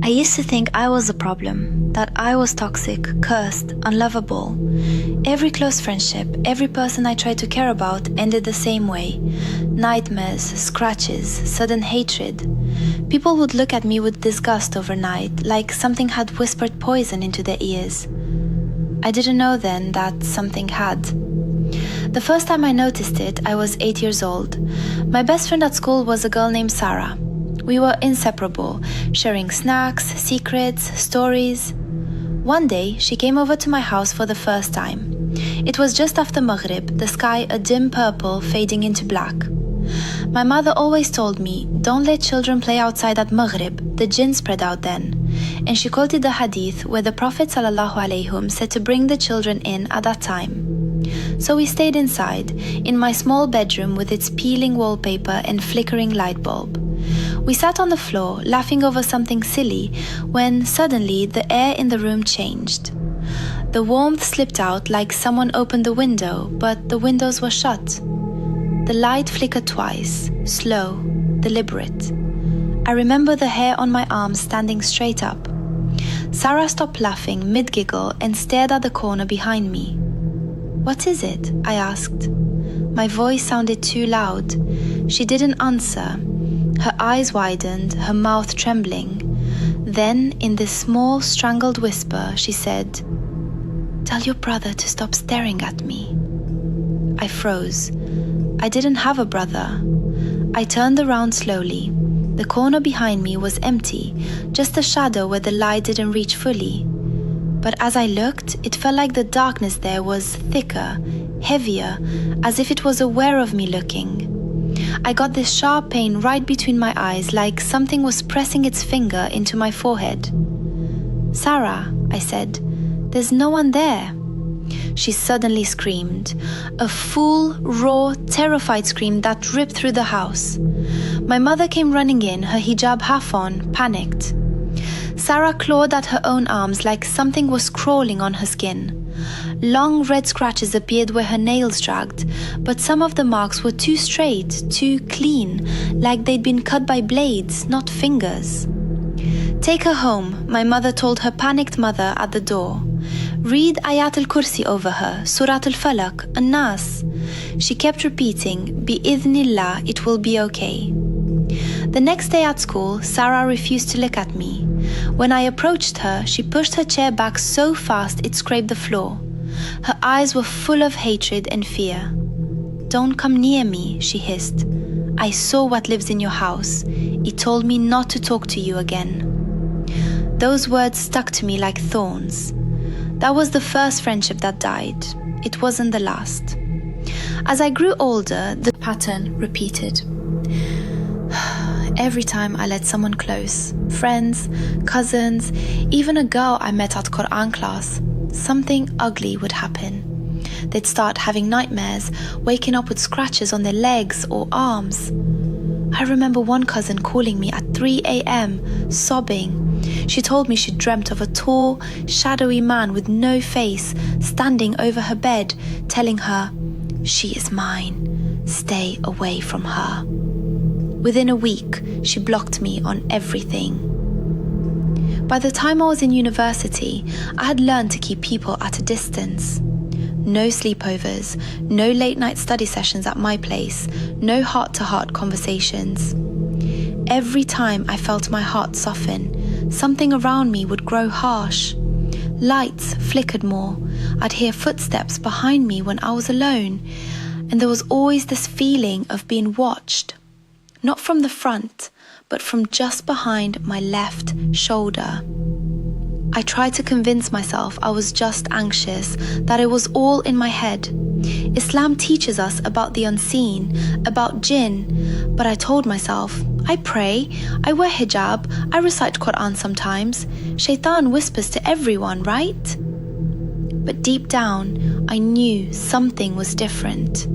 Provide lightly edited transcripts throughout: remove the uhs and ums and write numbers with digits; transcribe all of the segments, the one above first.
I used to think I was the problem, that I was toxic, cursed, unlovable. Every close friendship, every person I tried to care about ended the same way. Nightmares, scratches, sudden hatred. People would look at me with disgust overnight, like something had whispered poison into their ears. I didn't know then that something had. The first time I noticed it, I was 8 years old. My best friend at school was a girl named Sarah. We were inseparable, sharing snacks, secrets, stories. One day, she came over to my house for the first time. It was just after Maghrib, the sky a dim purple fading into black. My mother always told me, don't let children play outside at Maghrib, the Jinn spread out then. And she quoted the hadith where the Prophet ﷺ said to bring the children in at that time. So we stayed inside, in my small bedroom with its peeling wallpaper and flickering light bulb. We sat on the floor, laughing over something silly, when suddenly the air in the room changed. The warmth slipped out like someone opened the window, but the windows were shut. The light flickered twice, slow, deliberate. I remember the hair on my arms standing straight up. Sarah stopped laughing mid-giggle and stared at the corner behind me. "What is it?" I asked. My voice sounded too loud. She didn't answer. Her eyes widened, her mouth trembling. Then, in this small, strangled whisper, she said, "Tell your brother to stop staring at me." I froze. I didn't have a brother. I turned around slowly. The corner behind me was empty, just a shadow where the light didn't reach fully. But as I looked, it felt like the darkness there was thicker, heavier, as if it was aware of me looking. I got this sharp pain right between my eyes, like something was pressing its finger into my forehead. "Sarah," I said, "there's no one there." She suddenly screamed, a full, raw, terrified scream that ripped through the house. My mother came running in, her hijab half on, panicked. Sarah clawed at her own arms like something was crawling on her skin. Long red scratches appeared where her nails dragged, but some of the marks were too straight, too clean, like they'd been cut by blades, not fingers. "Take her home," my mother told her panicked mother at the door. "Read Ayat al-Kursi over her, Surat al-Falaq, An-Nas." She kept repeating, "Bi-idhnillah, it will be okay." The next day at school, Sarah refused to look at me. When I approached her, she pushed her chair back so fast it scraped the floor. Her eyes were full of hatred and fear. "Don't come near me," she hissed. "I saw what lives in your house. It told me not to talk to you again." Those words stuck to me like thorns. That was the first friendship that died. It wasn't the last. As I grew older, the pattern repeated. Every time I let someone close, friends, cousins, even a girl I met at Quran class, something ugly would happen. They'd start having nightmares, waking up with scratches on their legs or arms. I remember one cousin calling me at 3 a.m, sobbing. She told me she dreamt of a tall, shadowy man with no face standing over her bed, telling her, "She is mine. Stay away from her." Within a week, she blocked me on everything. By the time I was in university, I had learned to keep people at a distance. No sleepovers, no late-night study sessions at my place, no heart-to-heart conversations. Every time I felt my heart soften, something around me would grow harsh. Lights flickered more. I'd hear footsteps behind me when I was alone, and there was always this feeling of being watched. Not from the front, but from just behind my left shoulder. I tried to convince myself I was just anxious, that it was all in my head. Islam teaches us about the unseen, about Jinn, but I told myself, I pray, I wear hijab, I recite Quran sometimes. Shaitan whispers to everyone, right? But deep down, I knew something was different.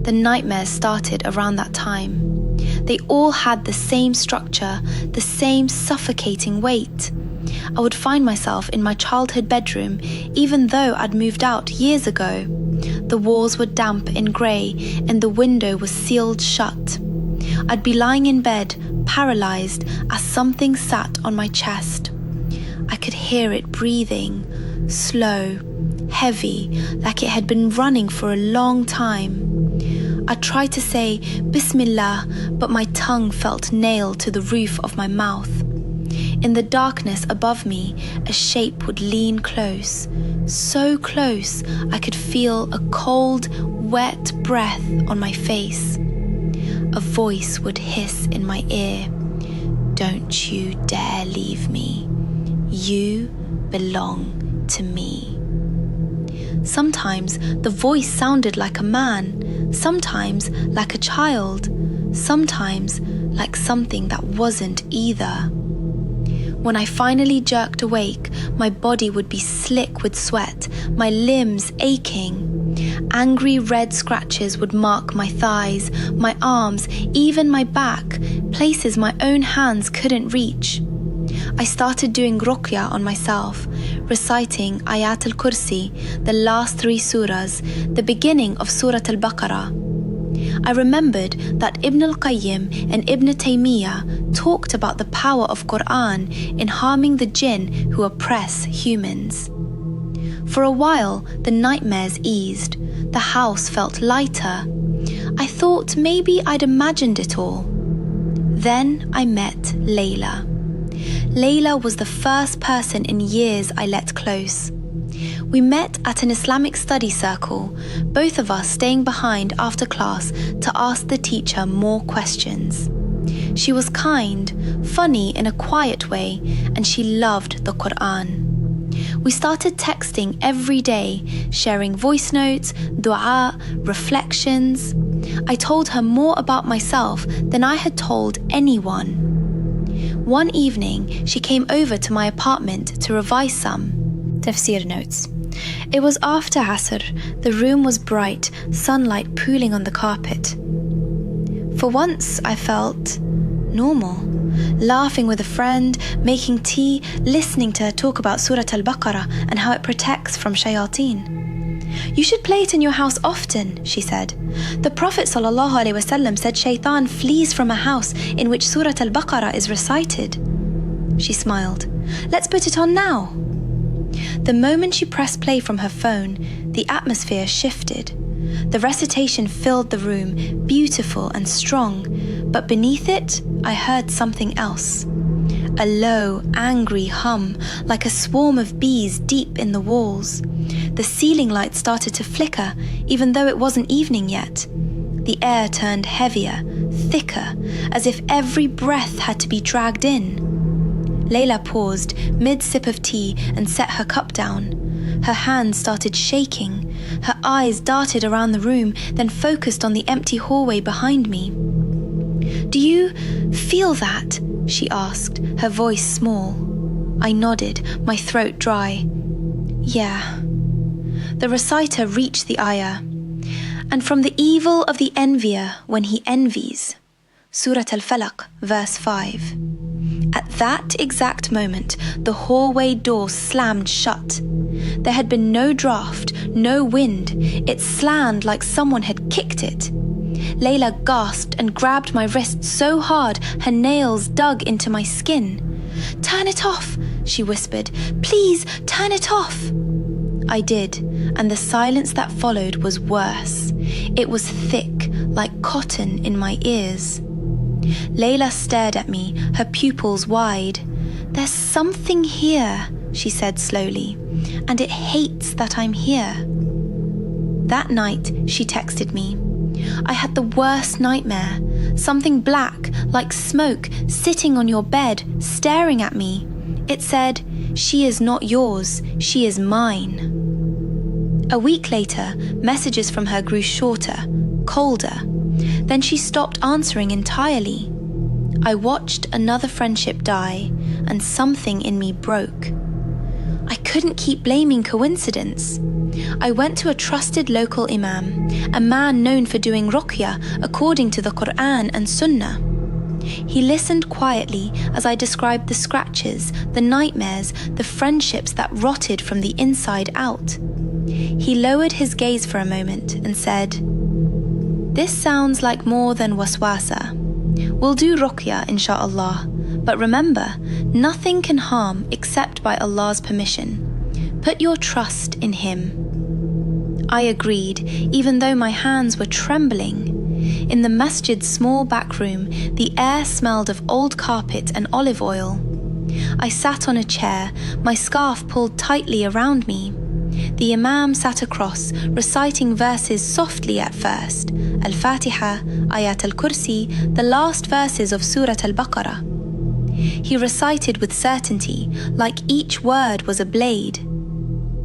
The nightmares started around that time. They all had the same structure, the same suffocating weight. I would find myself in my childhood bedroom, even though I'd moved out years ago. The walls were damp and grey, and the window was sealed shut. I'd be lying in bed, paralyzed as something sat on my chest. I could hear it breathing, slow, heavy, like it had been running for a long time. I tried to say Bismillah, but my tongue felt nailed to the roof of my mouth. In the darkness above me, a shape would lean close, so close I could feel a cold, wet breath on my face. A voice would hiss in my ear, "Don't you dare leave me. You belong to me." Sometimes the voice sounded like a man, sometimes like a child, sometimes like something that wasn't either. When I finally jerked awake, my body would be slick with sweat, my limbs aching. Angry red scratches would mark my thighs, my arms, even my back, places my own hands couldn't reach. I started doing ruqyah on myself, reciting Ayat al-Kursi, the last 3 surahs, the beginning of Surah al-Baqarah. I remembered that Ibn al-Qayyim and Ibn Taymiyyah talked about the power of Quran in harming the jinn who oppress humans. For a while, the nightmares eased. The house felt lighter. I thought maybe I'd imagined it all. Then I met Layla. Layla was the first person in years I let close. We met at an Islamic study circle, both of us staying behind after class to ask the teacher more questions. She was kind, funny in a quiet way, and she loved the Quran. We started texting every day, sharing voice notes, dua, reflections. I told her more about myself than I had told anyone. One evening, she came over to my apartment to revise some tafsir notes. It was after Asr. The room was bright, sunlight pooling on the carpet. For once, I felt normal, laughing with a friend, making tea, listening to her talk about Surah al-Baqarah and how it protects from shayateen. "You should play it in your house often," she said. "The Prophet ﷺ said shaitan flees from a house in which Surah al-Baqarah is recited." She smiled. "Let's put it on now." The moment she pressed play from her phone, the atmosphere shifted. The recitation filled the room, beautiful and strong, but beneath it, I heard something else. A low, angry hum, like a swarm of bees deep in the walls. The ceiling light started to flicker, even though it wasn't evening yet. The air turned heavier, thicker, as if every breath had to be dragged in. Layla paused, mid-sip of tea, and set her cup down. Her hands started shaking. Her eyes darted around the room, then focused on the empty hallway behind me. "Do you feel that?" she asked, her voice small. I nodded, my throat dry. "Yeah." The reciter reached the ayah. "And from the evil of the envier when he envies." Surah Al-Falaq, verse 5. At that exact moment, the hallway door slammed shut. There had been no draft, no wind. It slammed like someone had kicked it. Layla gasped and grabbed my wrist so hard her nails dug into my skin. "Turn it off," she whispered. "Please, turn it off." I did, and the silence that followed was worse. It was thick, like cotton in my ears. Layla stared at me, her pupils wide. "There's something here," she said slowly, "and it hates that I'm here." That night, she texted me. "I had the worst nightmare. Something black, like smoke, sitting on your bed, staring at me. It said, 'She is not yours, she is mine.'" A week later, messages from her grew shorter, colder. Then she stopped answering entirely. I watched another friendship die, and something in me broke. I couldn't keep blaming coincidence. I went to a trusted local imam, a man known for doing ruqyah according to the Quran and Sunnah. He listened quietly as I described the scratches, the nightmares, the friendships that rotted from the inside out. He lowered his gaze for a moment and said, "This sounds like more than waswasa. We'll do ruqyah, inshallah. But remember, nothing can harm except by Allah's permission. Put your trust in Him. I agreed, even though my hands were trembling. In the masjid's small back room, the air smelled of old carpet and olive oil. I sat on a chair, my scarf pulled tightly around me. The Imam sat across, reciting verses softly at first. Al-Fatiha, Ayat al-Kursi, the last verses of Surah Al-Baqarah. He recited with certainty, like each word was a blade.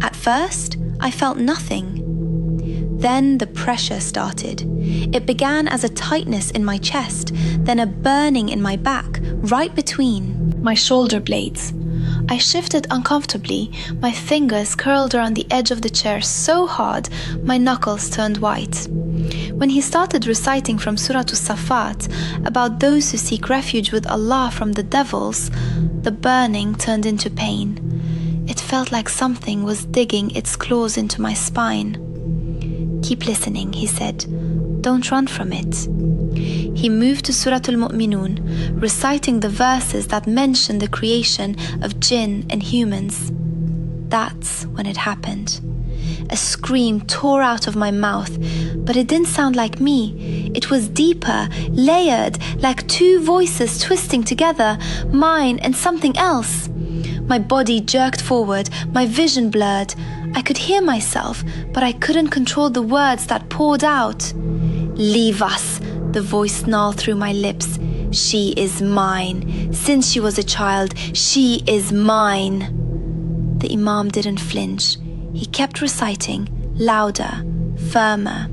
At first, I felt nothing. Then the pressure started. It began as a tightness in my chest, then a burning in my back, right between my shoulder blades. I shifted uncomfortably, my fingers curled around the edge of the chair so hard, my knuckles turned white. When he started reciting from Surah As-Saffat about those who seek refuge with Allah from the devils, the burning turned into pain. It felt like something was digging its claws into my spine. "Keep listening," he said. "Don't run from it." He moved to Surah Al-Mu'minun, reciting the verses that mention the creation of jinn and humans. That's when it happened. A scream tore out of my mouth, but it didn't sound like me. It was deeper, layered, like two voices twisting together, mine and something else. My body jerked forward, my vision blurred. I could hear myself, but I couldn't control the words that poured out. "Leave us," the voice snarled through my lips. "She is mine. Since she was a child, she is mine." The Imam didn't flinch. He kept reciting, louder, firmer.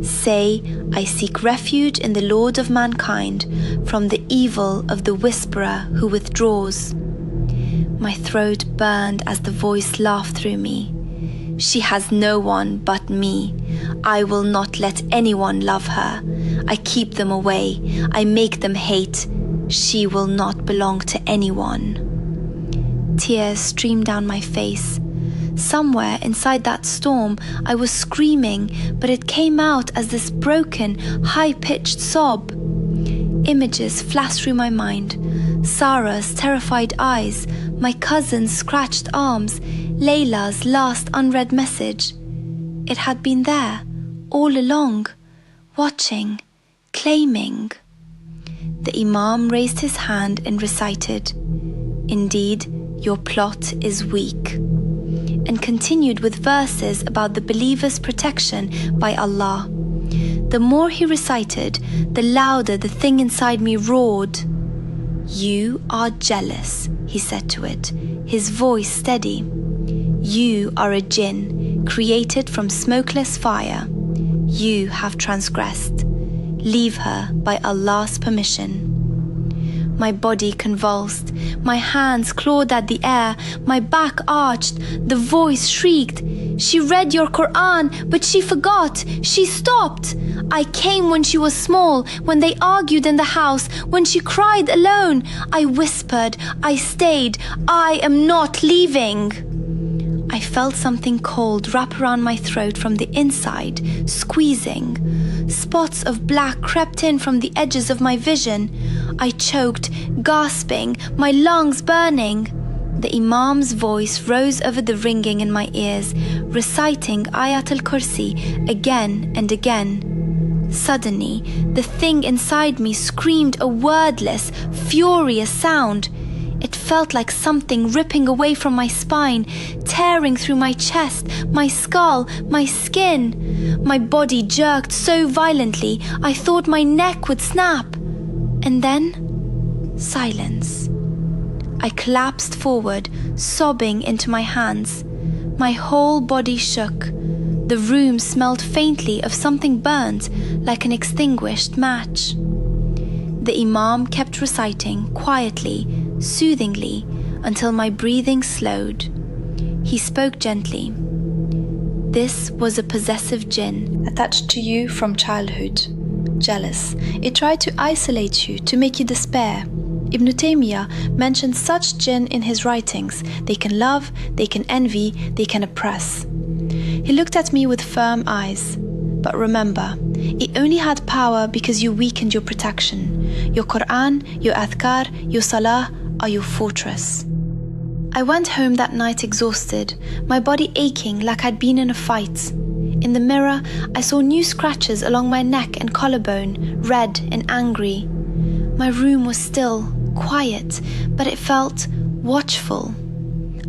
"Say, I seek refuge in the Lord of mankind from the evil of the whisperer who withdraws." My throat burned as the voice laughed through me. "She has no one but me. I will not let anyone love her. I keep them away. I make them hate. She will not belong to anyone." Tears streamed down my face. Somewhere inside that storm, I was screaming, but it came out as this broken, high-pitched sob. Images flashed through my mind. Sarah's terrified eyes, my cousin's scratched arms, Layla's last unread message. It had been there, all along, watching, claiming. The Imam raised his hand and recited, "Indeed, your plot is weak," and continued with verses about the believer's protection by Allah. The more he recited, the louder the thing inside me roared. "You are jealous," he said to it, his voice steady. "You are a jinn, created from smokeless fire. You have transgressed. Leave her by Allah's permission." My body convulsed, my hands clawed at the air, my back arched, the voice shrieked, "She read your Quran, but she forgot, she stopped. I came when she was small, when they argued in the house, when she cried alone. I whispered, I stayed, I am not leaving." I felt something cold wrap around my throat from the inside, squeezing. Spots of black crept in from the edges of my vision. I choked, gasping, my lungs burning. The Imam's voice rose over the ringing in my ears, reciting Ayat al-Kursi again and again. Suddenly, the thing inside me screamed a wordless, furious sound. It felt like something ripping away from my spine, tearing through my chest, my skull, my skin. My body jerked so violently, I thought my neck would snap. And then, silence. I collapsed forward, sobbing into my hands. My whole body shook. The room smelled faintly of something burnt, like an extinguished match. The Imam kept reciting quietly, soothingly, until my breathing slowed. He spoke gently. "This was a possessive jinn attached to you from childhood. Jealous. It tried to isolate you, to make you despair. Ibn Taymiyyah mentioned such jinn in his writings. They can love, they can envy, they can oppress." He looked at me with firm eyes. "But remember, It only had power because you weakened your protection. Your Quran, your adhkar, your salah are your fortress. I went home that night exhausted, my body aching like I'd been in a fight. In the mirror, I saw new scratches along my neck and collarbone, red and angry. My room was still, quiet, but it felt watchful.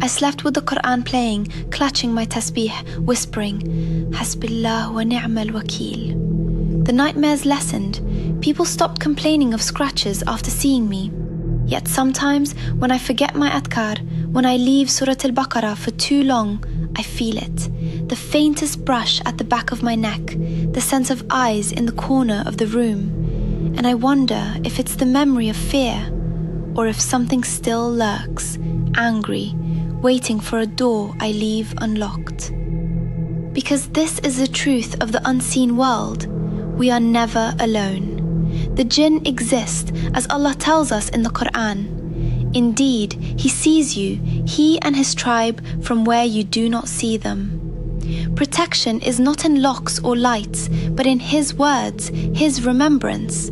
I slept with the Quran playing, clutching my tasbih, whispering, Hasbillah wa ni'mal wakil. The nightmares lessened. People stopped complaining of scratches after seeing me. Yet sometimes, when I forget my adhkar, when I leave Surah Al-Baqarah for too long, I feel it. The faintest brush at the back of my neck, the sense of eyes in the corner of the room. And I wonder if it's the memory of fear, or if something still lurks, angry, waiting for a door I leave unlocked. Because this is the truth of the unseen world. We are never alone. The jinn exist, as Allah tells us in the Quran. Indeed, He sees you, He and His tribe, from where you do not see them. Protection is not in locks or lights, but in His words, His remembrance.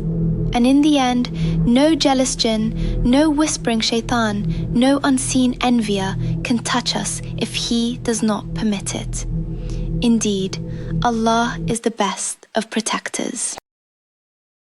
And in the end, no jealous jinn, no whispering shaitan, no unseen envier can touch us if He does not permit it. Indeed, Allah is the best of protectors.